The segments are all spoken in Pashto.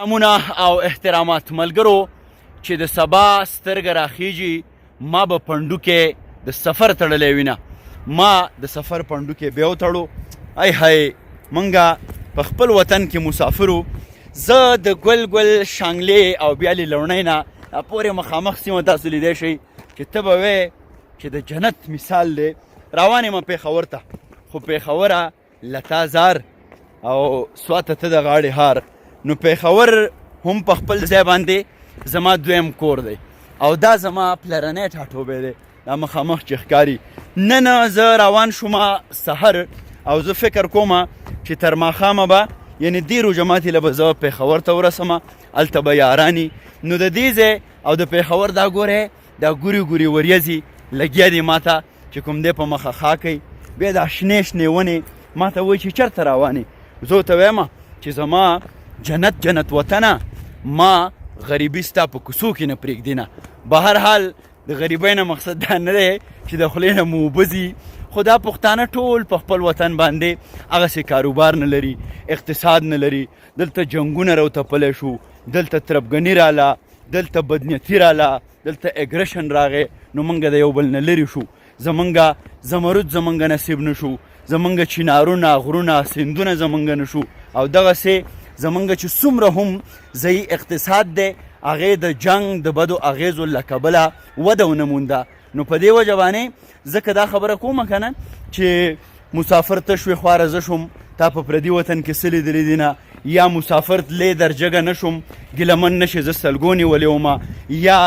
امونه او احترامات ملګرو چې د سبا سترګه راخیږي ما به پنډو کې د سفر تړلی وینه ما د سفر پنډو کې بیا وتړو ای هی موږ په خپل وطن کې مسافرو زه د ګل شانګلې او بیا لوڼۍ نه پورې مخامخ سیمه تاسو لیدی شئ چې ته به وې چې د جنت مثال دی روان یم پېښور ته خو پېښوره لتازار او سواته ته د غاړې هار نو پېښور هم په خپل ځای باندې زما دویم کور دی او دا زما پلرنی ټاټوبی دی دا مخامخ چې ښکاري نن زه روان شوم سحر او زه فکر کوم چې تر ماښامه به یعنې دې روژه ماتې له به زه پېښور ته ورسمه هلته به یاراني نو د دې ځای او د پېښور دا ګورئ دا ګوري وریځې لګیا دي ما ته چې کوم دی په مخه خاکئ بیا دا شنې شنې ونې ما ته وایي چې چېرته روانې زه ورته وایم چې زما جنت وطنه ما غریبي ستا په کوڅو کې نه پرېږدي نه به هر حال د غریبۍ نه مقصد دا نه دی چې د خولې نه مو اوبه ځي خو دا پښتانه ټول په خپل وطن باندې هغسې کاروبار نه لري اقتصاد نه لري دلته جنګونه راوتپلی شو دلته تربګني راله دلته بدنیتي راله دلته اګریشن راغی نو موږ د یو بل نه لرې شو زمونږ زمرد زمونږ نصیب نه شو زمونږ چینارونه غرونه سیندونه زمونږ نه شو او دغسې زمونږ چې څومره هم ضعیف اقتصاد دی هغې د جنګ د بدو اغیزو له کبله وده ونه مونده نو په دې وجه باندې ځکه دا خبره کومه که نه چې مسافر ته شوې خواره زه شوم تا په پردي وطن کې څه لیدلي دي نه یا مسافر تللی در جګه نه شوم ګیلمن نه شي زه سلګو نیولې ومه یا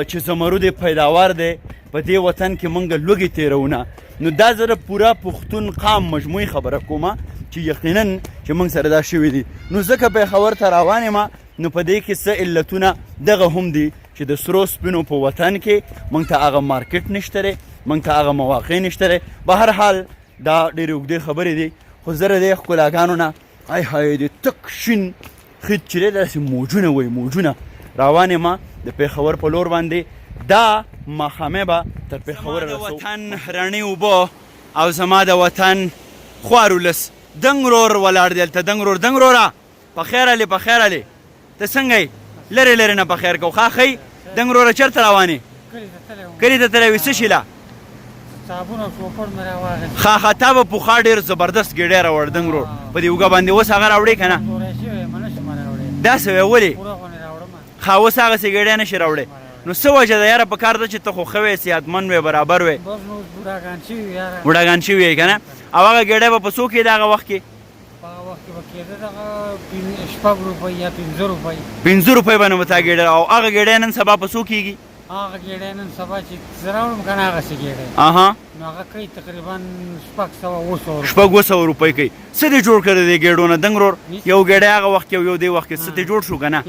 چې زمرد پیداوار دی په دې وطن کې موږ لوږې تېرونه نو دا زه د پوره پښتون قام مجموعي خبره کومه چې یقینا چې موږ سره دا شوي دي نو ځکه پېښور ته روان یم نو په دې کې څه علتونه دغه هم دي چې د سرو سپینو په وطن کې موږ ته هغه مارکیټ نشته دی موږ ته هغه مواقع نشته دی به هر حال دا ډېرې اوږدې خبرې دي خو زه د دې ښکلاګانو نه ای های د تک شین خط چې دی داسې موجونه وایي موجونه روان یم د پېښور په لور باندې دا ماښامې به تر پېښوره رسو زما د وطن رڼې اوبه او زما د وطن خوار ولس دنګ رور ولاړ دی هلته دنګ روره په خیر علي په خیر علي ته څنګه یې لرې نه په خیر کو ښه ښئ دنګ روره چېرته روانې کلي ته تللی وې څه شي له ښه تا به پخوا ډېر زبردست ګېډۍ راوړ دنګ رور په دې اوږه باندې اوس هغه راوړې که نه داسې وی ولې ښه اوس هغسې ګېډۍ نه شي راوړې نو څه وجه ده یاره په کار ده چې ته خو ښه وې صحتمند وې برابر وې بوډاګان شوي یې که نه او هغه ګېډۍ به په څو کېده هغه وخت کې 5 روپۍ به نه به تا ګېډۍ او هغه ګېډۍ نن سبا په څو کېږي هغه ګېډۍ نن سبا چې زه راوړم که نه هغسې ګېډۍ نو هغه کوي تقریبا 600 روپۍ کوي څه دې جوړ کړی دی ګېډو نه دنګ رور یو ګېډۍ هغه وخت کې او یو دې وخت کې څه دې جوړ شو که نه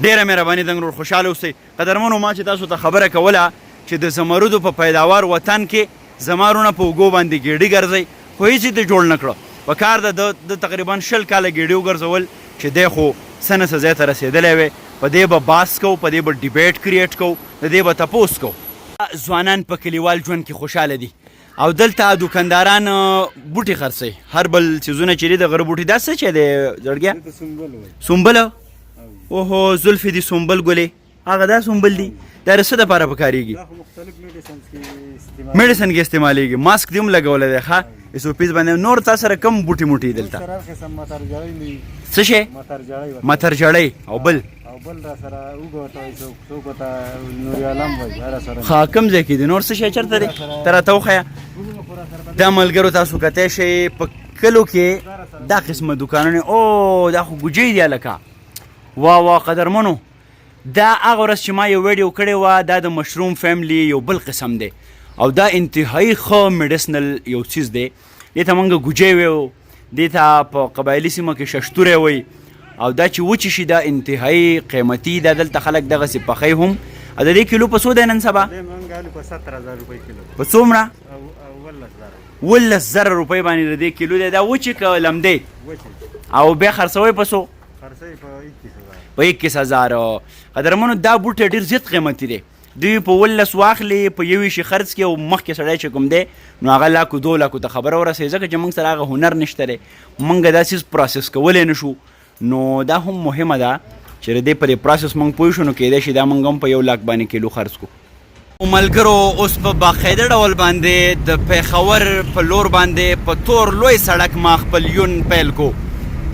ډېره مهرباني دنګ رور خوشحاله اوسئ قدرمنو ما چې تاسو ته خبره کوله چې د زمرودو په پیداوار وطن کې زما رونه په اوږو باندې ګېډې ګرځئ خو هېڅ یې دې جوړ نه کړه په کار ده د تقریبا 20 کاله ګېډې وګرځول چې دی خو څه نه څه ځای ته رسېدلی وی په دې به بحث کوو په دې به ډیبیټ کریټ کوو د دې به تپوس کوو ځوانان په کلیوال ژوند کې خوشحاله دي او دلته دوکانداران بوټي خرڅوي هر بل څیزونه چې دي د غره بوټي دا څه چې دی زړګیه سنبله اوهو زلفې دي سنبل ګلې هغه دا سنبل دي دا د څه دپاره پکارېږي میډیسن کې استعمالیږي ماسک دې هم لګولی دی ښه ایسوپیز باندې نور تا سره کم بوټي موټي دلته څه شی مترجړۍ او بل ښه کوم ځای کې دي نور څه شی چېرته دی ته راته وښیه دا ملګرو تاسو کتی شئ په کلو کې دا قسمه دوکانونه او دا خو ګوجۍ دي هلکه وا قدرمنو دا هغه ورځ چې ما یو ویډیو کړې وه دا د مشروم فیملی یو بل قسم دی او دا انتهایی ښه میډیسنل یو څیز دی دې ته موږ ګوجۍ ویو دې ته په قبایلي سیمه کې ششتوری وایي او دا چې وچې شي دا انتهایی قیمتي دا دلته خلک دغسې پخوي هم او د دې کیلو په څو دی نن سبا په څومره 11,000 روپۍ باندې د دې کیلو دی دا وچې که لمدې او بیا خرڅوئ په څو په 21,000 قدرمنو دا بوټی ډېر زیات قیمتي دی دوی په 11 واخلي په 21 خرڅ کړي او مخکې سړی چې کوم دی نو هغه لاکو 2 لاکو ته خبره ورسوي ځکه چې موږ سره هغه هنر نشته دی موږ دا څیز پروسس کولی نه شو نو دا هم مهمه ده چې د دې په دې پروسس موږ پوه شو، نو کیدای شي دا موږ هم په 1 لاک باندې کیلو خرڅ کړو. ملګرو اوس په باقاعده ډول باندې د پېښور په لور باندې په تور لوی سړک ما خپل یون پیل کو.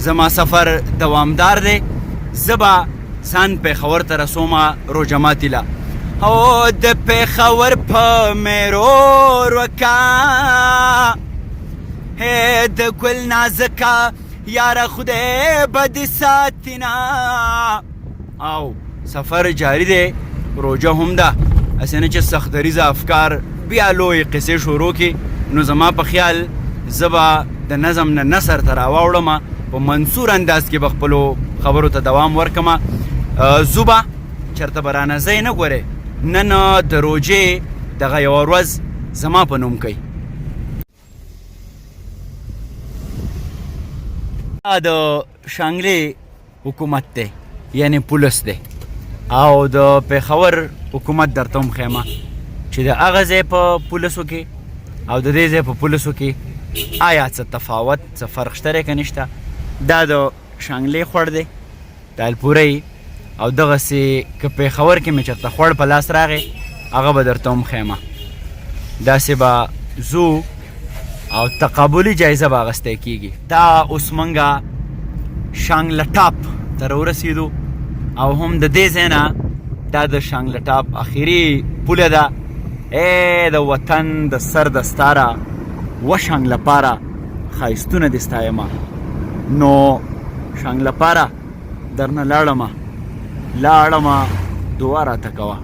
زما سفر دوامدار دی، زه به ځان پېښور ته رسومه روژه ماتي له. او د پېښور په میرور وکا د ګل نازکه یاره خدای به دې ساتینا. او سفر جاری دی، روژه هم ده، هسې نه چې سختدریزه افکار بیا لویې قصې شروع کړي. نو زما په خیال زه به د نظم نه نثر ته راواوړم، په منصور انداز کې به خپلو خبرو ته دوام ورکړم. زو به چېرته به رانه ځئ نه ګورې، نن د روژې دغه یوه ورځ زما په نوم کوي. دا د شانګلې حکومت دی، یعنی پولیس دی، او د پېښور حکومت درته هم ښیمه چې د هغه ځای په پولیسو کې او د دې ځای په پولیسو کې آیا څه تفاوت، څه فرق شته دی که نشته. دا د شانګلې خوړ دی، د الپورۍ، او دغسې که پېښور کې مې چېرته خوړ په لاس راغی هغه به درته هم ښیمه. داسې به ځو او تقابلي جایزه به اخیستی کېږي. دا اوس موږ شانګلټاپ ته راورسېدو، او هم د دې ځای نه دا د شانګلټاپ اخري پوله ده. ای د وطن د سر د ستاره و شانګلاپاره ښایستونه دې ستایمه. نو شانګلاپاره درنه لاړمه دعا راته کوه.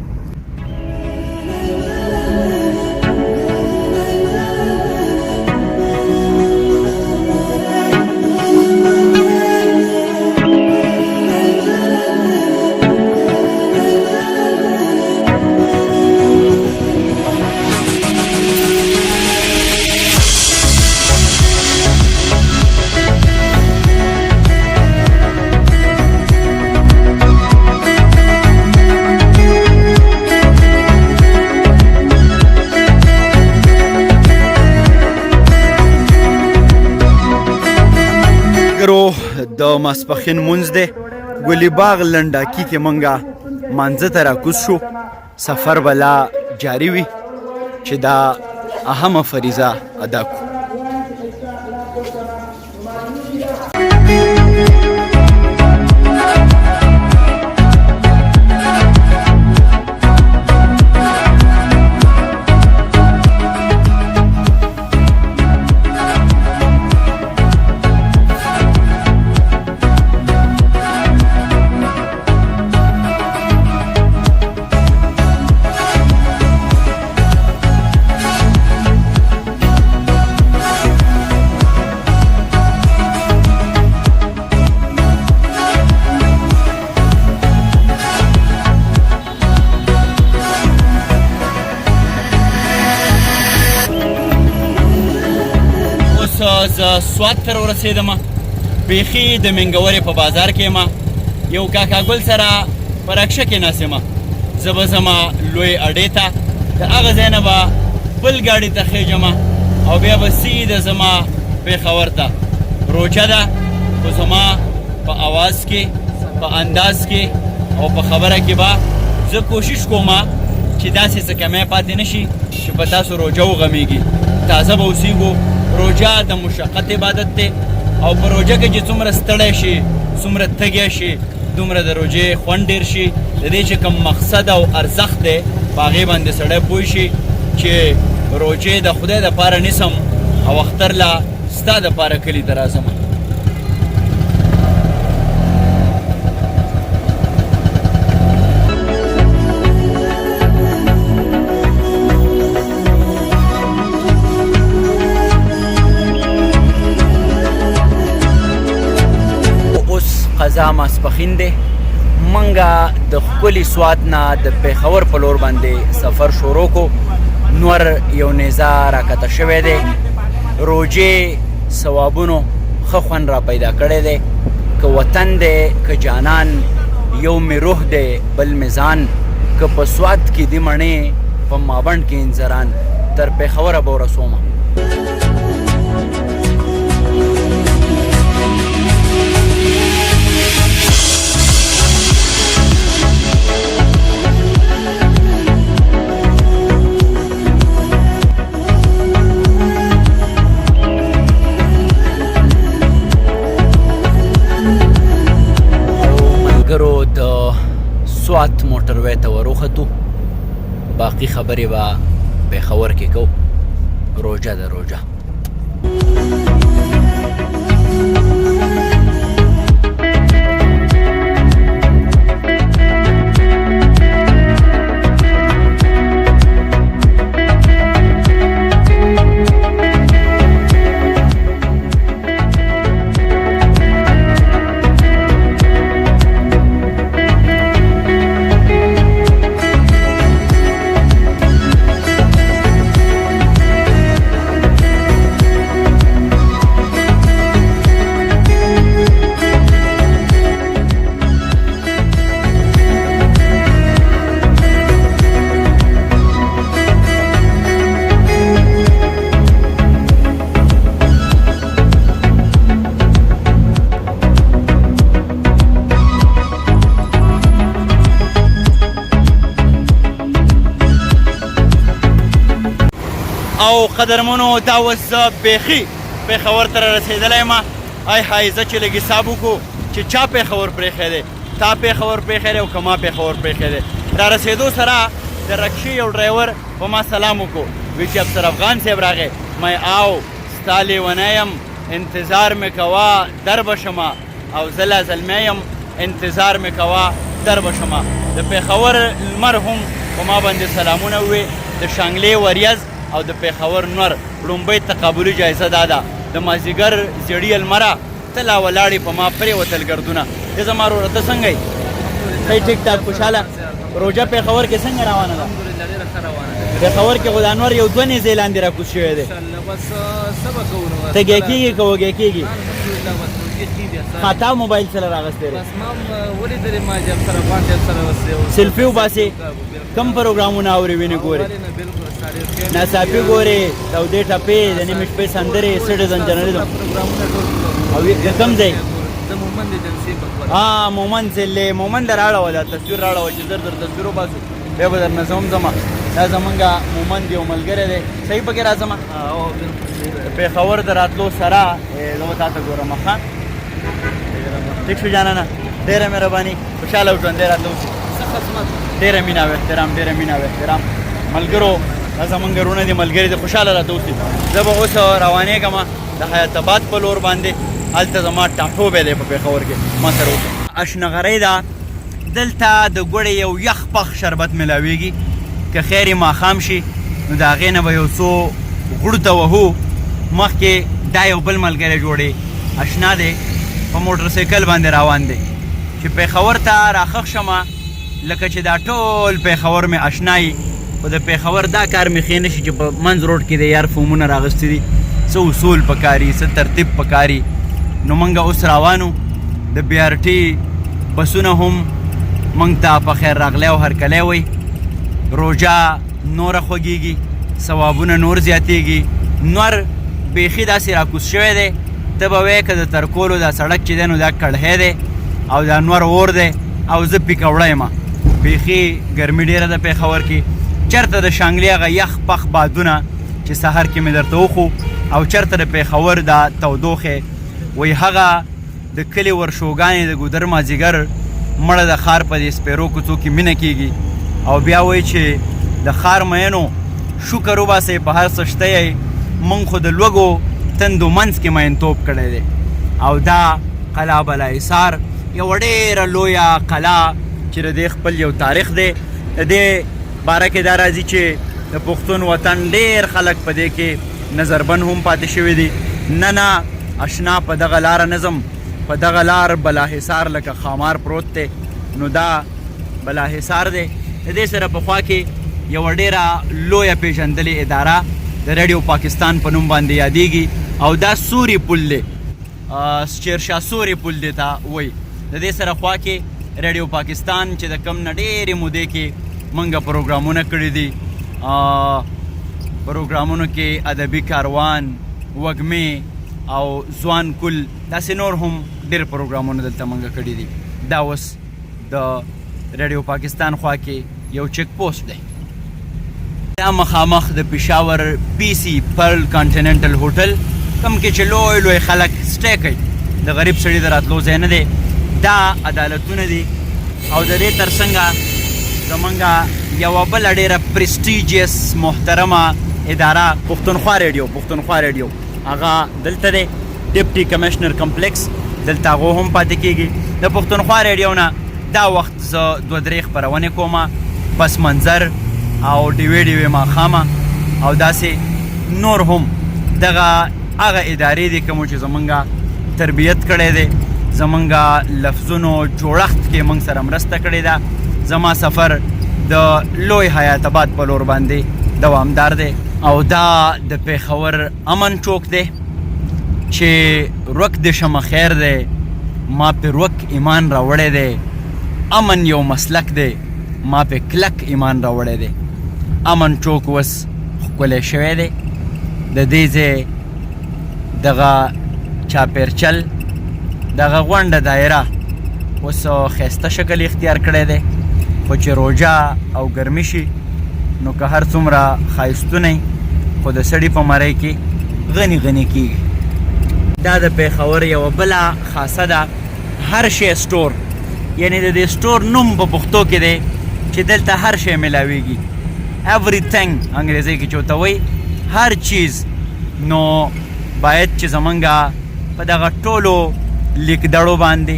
د ماسپښین مونځ دی، ګلي باغ لنډاکي کې موږ مانځه ته راکوز شو. سفر به لا جاري وي چې دا اهمه فریضه ادا کړو. زه سوات ته ورسېدم، بیخي د منګورې په بازار کې یم. یو کاکا ګل سره په رکشه کې ناست یم. زه به ځم لوی اډې ته، د هغه ځای نه به بل ګاډي ته خېږم او بیا به سیده ځم پېښور ته. روژه ده، خو زما په اواز کې، په انداز کې او په خبره کې به زه کوشش کوم چې داسې څه کمی پاتې نه شي چې په تاسو روژه وغمیږي. تازه به اوسېږو. روژه د مشقت عبادت دی، او په روژه کې چې څومره ستړی شي، څومره تږی شي، دومره د روژې خوند ډېر شي. د دې چې کوم مقصد او ارزښت دی په هغې باندې سړی پوه شي چې روژې د خدای دپاره نیسم او اختر له ستا دپاره کلي ته راځم. قضا ماسپښین دی، منګه د ښکلي سوات نه د پېښور په لور باندې سفر شروع کو. نور یو نیزه راکته شوی دی. روژې ثوابونو ښه خوند را پیدا کړی دی. که وطن دی، که جانان، یو مې روح دی بل میزان. که په سوات کې دی مڼې، په مابند کې انځران، تر پېښوره به ورسومه. ملګرو د سوات موټر وې ته وروختو باقي خبرې به پېښور کې کوو روژه ده روژه او قدرمنو دا اوس زه بیخي پېښور ته رارسېدلی یم ای های زه چې لږ حساب وکړو چې چا پېښور پرېښی دی تا پېښور پرېښی دی او که ما پېښور پرېښی دی رارسېدو سره د رکشې یو ډرایور په ما سلام وکړو وی چې افسر افغان صاحب راغی مې آو ستا لیونی یم انتظار مې کوه در به شمه او زه لا زلمی یم انتظار مې کوه در به شمه د پېښور لمر هم په ما باندې سلامونه ووې د شانګلې وریځ او د پېښور نور لومبۍ تقابلي جایزه دا ده د مازدیګر زیړي لمره ته لا ولاړې په ما پرېوتل ګردونه ای زما وروره ته څنګه یې ښه ټیک ټاک خوشحاله روژه پېښور کې څنګه روانه ده پېښور کې خو د انور یو دوه نیزې لاندې راکوز شوی دی ته ګی کېږي که وږی کېږي تا موبایل سره راغستی دی سیلفي وباسې کم پروګرامونه اورې وینې ګورې ناڅاپي ګورې تودې ټپې د نیمې شپې سندرې سټیزن جرنلیزم او کم ځای مومند زلې مومند راړوه دا تصویر راړوه چې زر در تصویر وباسو بیا به درنه زه هم ځمه دا زمونږ مومند یو ملګری دی صحیح پکې راځمه پېښور د راتلو سره زه به تا ته ګورم ښه ټیک شو جانانه ډېره مهرباني خوشحاله او ژوندی راتلو شي ډېره مینه او احترام ډېره مینه او احترام ملګرو دا زمونږ وروڼه دي ملګري دي خوشحاله راته اوسي زه به اوس روانېږم د حیات آباد په لور باندې هلته زما ټاټوبی دی په پېښور کې ما سره اوسه اشنغرۍ ده دلته د ګوړې یو یخ پخ شربت میلاویږي که خیر یې ماښام شي نو د هغې نه به یو څو غوړو ته وهو مخکې دا یو بل ملګری جوړې اشنا دی په موټر سایکل باندې روان دی چې پېښور ته راخښ شمه لکه چې دا ټول پېښور مې اشنایي خو د پېښور دا کار مې ښې نه شي چې په منځ روډ کې د یار فومونه راغستي دي څه اصول پکاري څه ترتیب پکاري نو موږ اوس روانو د بی آر ټي بسونه هم موږ ته په خیر راغلی او هرکلی وی روژه نوره خوږیږي ثوابونه نور زیاتیږي نور بیخي داسې راکوز شوی دی ته به وایې که د ترکولو دا سړک چې دی نو دا کړهی دی او دا نور اور دی او زه پیکوړی یم بیخي ګرمي ډېره ده پېښور کې چېرته د شانګلې هغه یخ پخ بادونه چې سهار کې مې درته وښو او چېرته د پېښور دا تودوخې وایي هغه د کلي ورشوګانې د ګودر مازدیګر مړه د ښار په دې سپېرو کوڅو کې مینه کېږي او بیا وایي چې د ښار مینو شکر وباسئ په هر څه شته یې موږ خو د لوږو تندو منځ کې مینتوب کړی دی او دا قلعه بالاحصار یوه ډېره لویه قلعه چې د دې خپل یو تاریخ دی د دې باره کې دا راځي چې د پښتون وطن ډېر خلک په دې کې نظربند هم پاتې شوي دي نه اشنا په دغه لاره نظم په دغه لار بالاحصار لکه خامار پروت دی نو دا بالاحصار دی د دې سره پخوا کې یوه ډېره لویه پېژندلې اداره د ریډیو پاکستان په نوم باندې یادیږي او دا سوري پل دی شیرشاه سوري پل دی ته وایي د دې سره خوا کې ریډیو پاکستان چې د کم نه ډېرې مودې کې موږ پروګرامونه کړي دي پروګرامونو کې ادبي کاروان وږمې او ځوان کل داسې نور هم ډېر پروګرامونه دلته موږ کړي دي دا اوس د ریډیو پاکستان خوا کې یو چیک پوسټ دی دا مخامخ د پېښور پی سي پرل کانټیننټل هوټل کوم کې چې لوی خلک سټې کوي د غریب سړي د راتلو ځای نه دی دا عدالتونه دي او د دې ترڅنګ زمونږ یوه بله ډېره پرسټیجیس محترمه اداره پښتونخوا ریډیو هغه دلته دی ډپټي کمشنر کمپلیکس دلته هغو هم پاتې کېږي د پښتونخوا ریډیو نه دا وخت زه 2-3 خپرونې کومه پس منظر او ډیوې ماښامه او داسې نور هم دغه هغه ادارې دي کومو چې زمونږ تربیت کړی دی زمونږ لفظونو جوړښت کې موږ سره مرسته کړې ده زما سفر د لوی حیات آباد په لور باندې دوامدار دی او دا د پېښور امن چوک دی چې روک د شمه خیر دی ما پې روک ایمان راوړی دی امن یو مسلک دی ما پې کلک ایمان راوړی دی امن چوک اوس ښکلی شوی دی د دې ځای دغه چاپیرچل دغه غونډه دایره اوس ښایسته شکل اختیار کړی دی خو چې روژه او ګرمي شي نو که هر څومره ښایستونه خو د سړي په مرۍ کې غني کېږي دا د پېښور یوه بله خاصه ده هر شی سټور یعنی د دې سټور نوم په پښتو کې دی چې دلته هر شی میلاویږي everything انګریزي کې چې ورته وایي هر چیز نو باید چې زمونږ په دغه ټولو لیکدړو باندې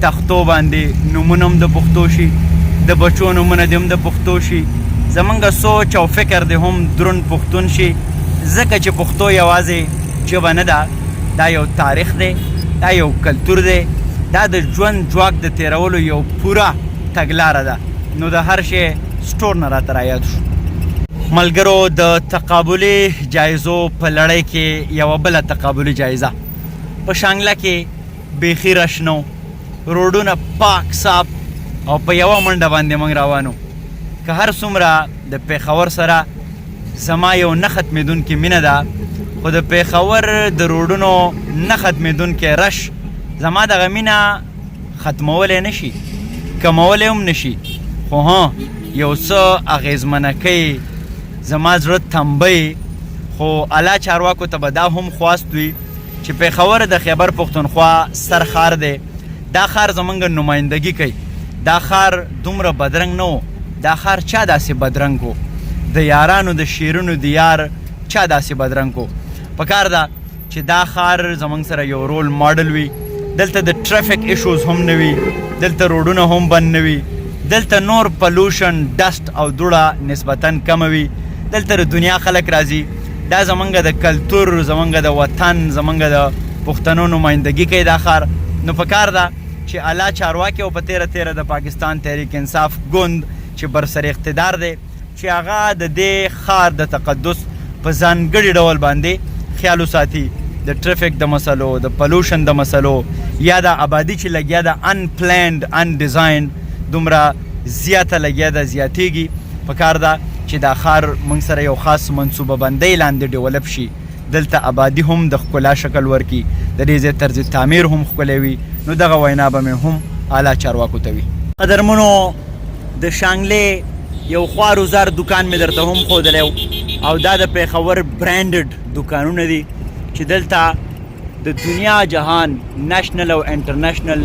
تختو باندې نومونه هم د پښتو شي د بچو نومونه دې هم د پښتو شي زمونږ سوچ او فکر دې هم دروند پښتون شي ځکه چې پښتو یوازې ژبه نه ده دا یو تاریخ دی دا یو کلتور دی دا د ژوند ځواک د تیرولو یو پوره تګلاره ده نو د هر شی سټور نه راته رایاد شو ملګرو د تقابلي جایزو په لړۍ کې یوه بله تقابلي جایزه په شانګله کې بیخي رش نه روډونه پاک صاف او په یوه منډه باندې موږ روانو که هر څومره د پېښور سره زما یو نه ختمېدونکې مینه ده خو د پېښور د روډونو نه ختمېدونکی رش زما دغه مینه ختمولی نه شي کمولی هم نه شي خو یو څه اغېزمنه کوي زما زړه تنبی خو الله چارواکو ته به دا هم خواست وي چې پېښور د خیبر پښتونخوا سر ښار دی دا ښار زمونږ نمایندګي کوي دا ښار دومره بدرنګ نه و دا ښار چا داسې بدرنګ و د یارانو د شیرونو د یار چا داسې بدرنګ و پکار ده چې دا ښار زمونږ سره یو رول ماډل وي دلته د ټرافیک ایشوز هم نه وي دلته روډونه هم بند نه وي دلته نور پلوشن ډسټ او دوړه نسبتاً کمه وي دلته د دنیا خلک راځي دا زمونږ د کلتور زمونږ د وطن زمونږ د پښتنو نمایندګي کوي دا ښار نو پکار ده چې الله چارواکي او په تیره د پاکستان تحریک انصاف ګوند چې برسر اقتدار دی چې هغه د دې ښار د تقدس په ځانګړي ډول باندې خیال وساتي د ټرافیک د مسلو د پلوشن د مسلو یا د آبادي چې لګیا ده انپلانډ ان ډیزاین دومره زیاته لګیا ده زیاتیږي پکار ده چې دا ښار موږ سره یو خاص منصوبه بندۍ لاندې ډیولپ شي دلته آبادي هم د ښکلا شکل ورکي د دې ځای طرز تعمیر هم ښکلی وي نو دغه وینا به مې هم اعلی چارواکو ته وي قدرمنو د شانګلې یو خوار دکان مې درته هم ښودلی او دا د پېښور برانډډ دکانونه دي چې دلته د دنیا جهان نېشنل او انټرنیشنل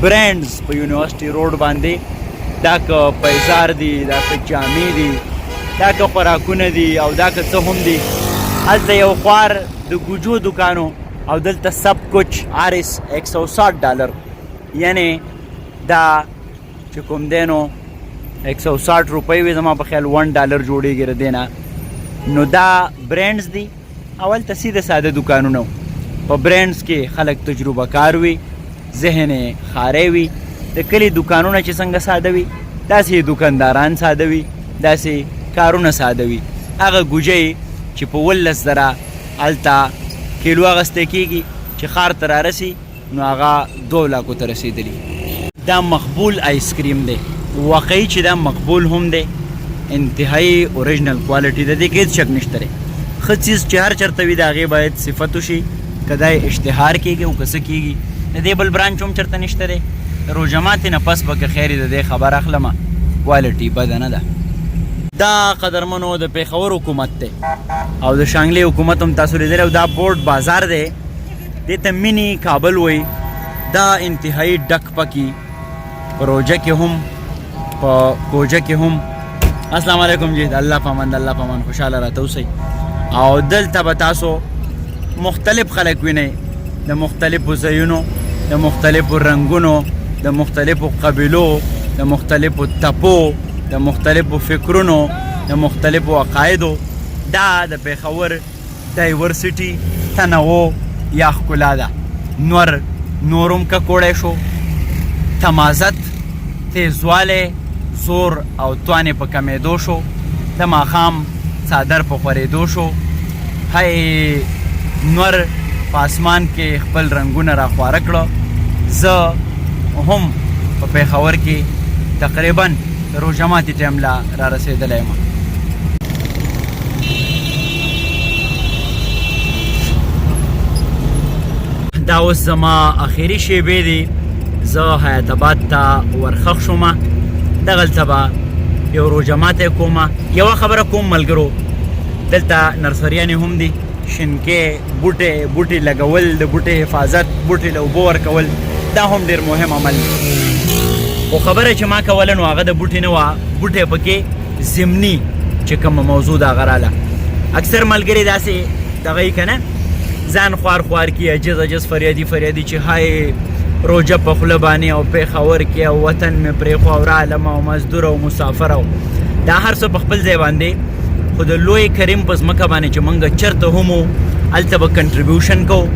برانډز په یونیورسټي روډ باندې دا که پیزار دي دا که جامې دي دا که خوراکونه دي او دا که څه هم دي هلته یو خوار د ګوجو دکانو او دلته سب کچھ آرس $160 یعنی دا چې کوم دی نو 160 روپۍ وي زما په خیال $1 جوړېږي د دې نه نو دا برانډز دي او هلته سیده ساده دکانونه په برانډز کې خلک تجربه کار وي ذهن یې ښاری وي د کلي دکانونه چې څنګه ساده وي داسې دکانداران ساده وي داسې کارونه ساده وي هغه ګوجۍ چې په 11,000 هلته کیلو اخیستی کېږي چې ښار ته رارسي نو هغه 2 لاکو ته رسېدلي دا مقبول آیس کریم دی واقعي چې دا مقبول هم دی انتهایی اوریجنل کوالټي د دې کې هېڅ شک نشته دی ښه څیز چې هر چېرته وي د هغې باید صفت وشي که دا یې اشتهار کېږي او که څه کېږي د دې بل برانچ هم چېرته نشته دی روژه ماتې نه پس به که خیر د دې خبر اخلمه کوالټي بده نه ده دا قدرمنو د پېښور حکومت دی او د شانګلې حکومت هم تاسو لیدلی او دا بورډ بازار دی دې ته مینی کابل وایي دا انتهایی ډک پکې په روژه کې هم په کوژه کې هم. السلام علیکم جی. د الله په امان، د الله په امان خوشحاله راته اوسئ. او دلته به تاسو مختلف خلک وینئ، د مختلفو ځایونو، د مختلفو رنګونو، د مختلفو قبیلو، د مختلفو تپو، د مختلفو فکرونو، د مختلفو عقایدو. دا د پېښور ډایورسټي تنوع یا ښکلا ده. نورم که کوړی شو، تمازت، تیزوالی، زور او توانې په کمېدو شو، د ماښام څادر په خورېدو شو. هی نور په اسمان کې خپل رنګونه را خواره کړه. زه هم په پېښور کې تقریبا د روژه ماتي ټایم لا را رسېدلی یم. دا اوس زما اخري شیبې دي. زه حیات آباد ته ورخښ شومه. دغلته به یو روژه ماتی کومه. یوه خبره کوم ملګرو، دلته نرسریانې هم دي، شینکې، بوټي لګول، د بوټي حفاظت، بوټي له اوبو ورکول، دا هم ډېر مهم عمل دی. خو خبره چې ما کوله نو هغه د بوټي نه وه، بوټی پکې ضمني چې کومه موضوع د هغه راله. اکثر ملګري داسې دغه یي که نه، ځان خوار کي، عجز فریادي چې های روژه په خوله باندې او پېښور کې او وطن مې پرېښو او رالم او مزدور او مسافر او دا هر څه په خپل ځای باندې. خو د لوی کریم په ځمکه باندې چې موږ چېرته هم وو، هلته به کنټریبیوشن کوو،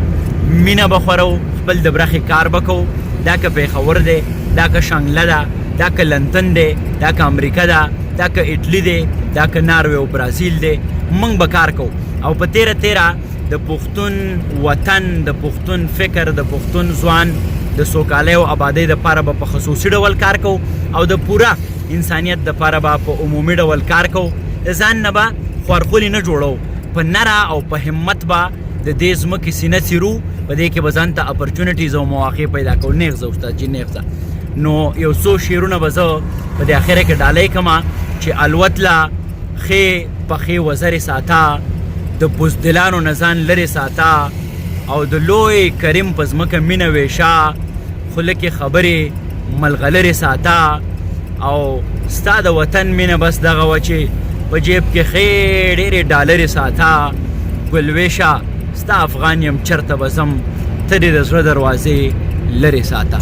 مینه به خورو، خپل د برخې کار به کوو. دا که پېښور دی، دا که شانګله ده، دا که لندن دی، دا که امریکا ده، دا که ایټلی دی، دا که ناروې او برازیل دی، موږ به کار کوو. او په تیره د پښتون وطن، د پښتون فکر، د پښتون ځوان د سوکالۍ او آبادۍ دپاره به په خصوصي ډول کار کوو او د پوره انسانیت دپاره به په عمومي ډول کار کوو. د ځان نه به خوارخولي نه جوړو، په نره او په همت به د دې ځمکې سینه څیرو. په دې کې به ځان ته اپرچونټیز او مواقع پیدا کوو. نیغ ځه استاد جي، نیغ ځه. نو یو څو شعرونه به زه په دې اخره کې ډالۍ کړمه چې الوت له ښې پخې وزرې ساته، د بزدلانو نه ځان لرې ساته، او د لوی کریم په ځمکه مینه ویشه، خوله کې خبرې ملغلرې ساته. او ستا د وطن مینه بس دغه وه چې په جیب کې ښې ډېرې ډالرې ساته. ګلویشه ستا افغان یم چرته به ځم، ته دې د زړه دروازې لرې ساته.